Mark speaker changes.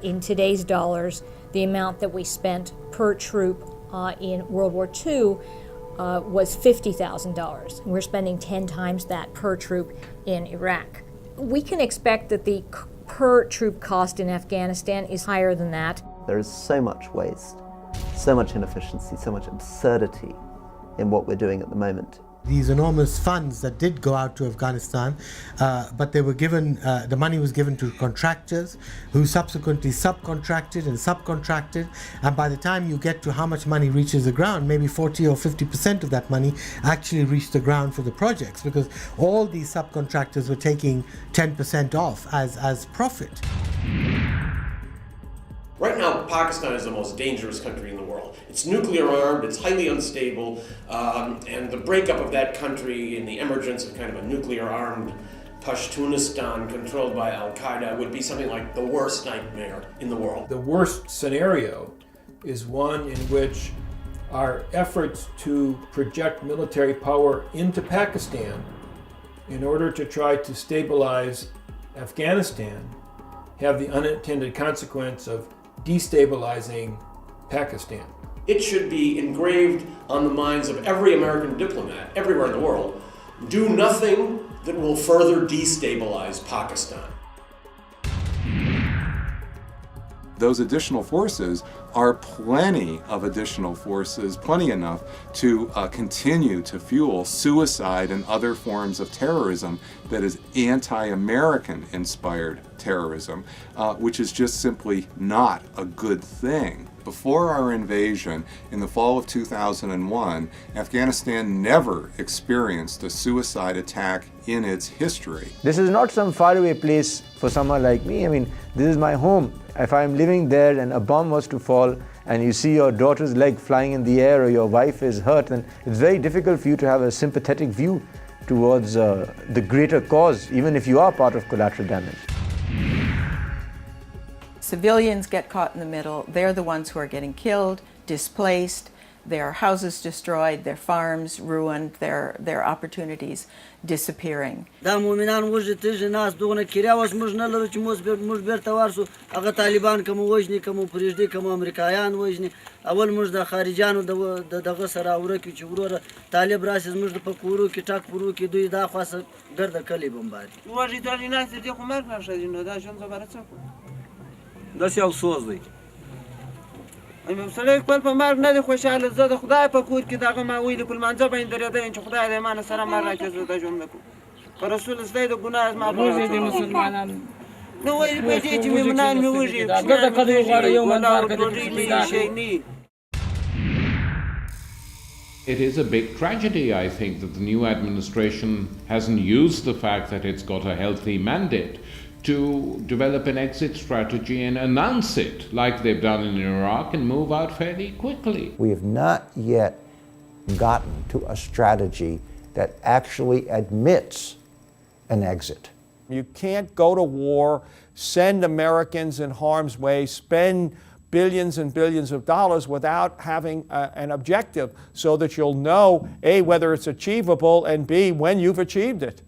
Speaker 1: In today's dollars, the amount that we spent per troop in World War II was $50,000. We're spending 10 times that per troop in Iraq. We can expect that the per troop cost in Afghanistan is higher than that.
Speaker 2: There is so much waste, so much inefficiency, so much absurdity in what we're doing at the moment.
Speaker 3: These enormous funds that did go out to Afghanistan, but they were given, the money was given to contractors who subsequently subcontracted, and by the time you get to how much money reaches the ground, maybe 40 or 50% of that money actually reached the ground for the projects, because all these subcontractors were taking 10% off as profit.
Speaker 4: Right now, Pakistan is the most dangerous country in the world. It's nuclear armed, it's highly unstable, and the breakup of that country in the emergence of kind of a nuclear armed Pashtunistan controlled by Al-Qaeda would be something like the worst nightmare in the world.
Speaker 5: The worst scenario is one in which our efforts to project military power into Pakistan in order to try to stabilize Afghanistan have the unintended consequence of destabilizing Pakistan.
Speaker 4: It should be engraved on the minds of every American diplomat everywhere in the world. Do nothing that will further destabilize Pakistan.
Speaker 6: Those additional forces are plenty of additional forces, plenty enough to continue to fuel suicide and other forms of terrorism that is anti-American inspired terrorism, which is just simply not a good thing. Before our invasion in the fall of 2001, Afghanistan never experienced a suicide attack in its history.
Speaker 7: This is not some faraway place for someone like me. I mean, this is my home. If I'm living there and a bomb was to fall and you see your daughter's leg flying in the air or your wife is hurt, then it's very difficult for you to have a sympathetic view towards the greater cause, even if you are part of collateral damage.
Speaker 8: Civilians get caught in the middle. They're the ones who are getting killed, displaced, their houses destroyed, their farms ruined, their opportunities disappearing.
Speaker 9: دا مومنان وجه تیج ناس دوغنه کیریا واس موږ نه لرو چې موږ بیرته ورسو هغه طالبان کوم وجني کوم پرېږدي کوم امریکایان وجني اول موږ د خارجانو دغه سره ورکه چې وروره طالب راسي موږ د پکورو کې ټاک پرو کې دوی دا خاصه ګرد کلی بمباري وجه د نه دې خو مرګ راشه نو دا ژوند زبر څه دا سی افسوس دی ایم سره خپل په مرګ نه دی خوشاله زه د خدای په کور کې دغه ما ویل په منځه باندې درېدل چې خدای دې مان سره مر راکړي زه د ژوند کو پر رسول الله د ګناه ما په دې مسلمانانو نو وایي په دې چې مومنان مې وږي دا د قدر غواړي یو منار کې
Speaker 10: It is a big tragedy, I think, that the new administration hasn't used the fact that it's got a healthy mandate to develop an exit strategy and announce it like they've done in Iraq and move out fairly quickly.
Speaker 11: We have not yet gotten to a strategy that actually admits an exit.
Speaker 12: You can't go to war, send Americans in harm's way, spend billions and billions of dollars without having an objective so that you'll know, A, whether it's achievable, and B, when you've achieved it.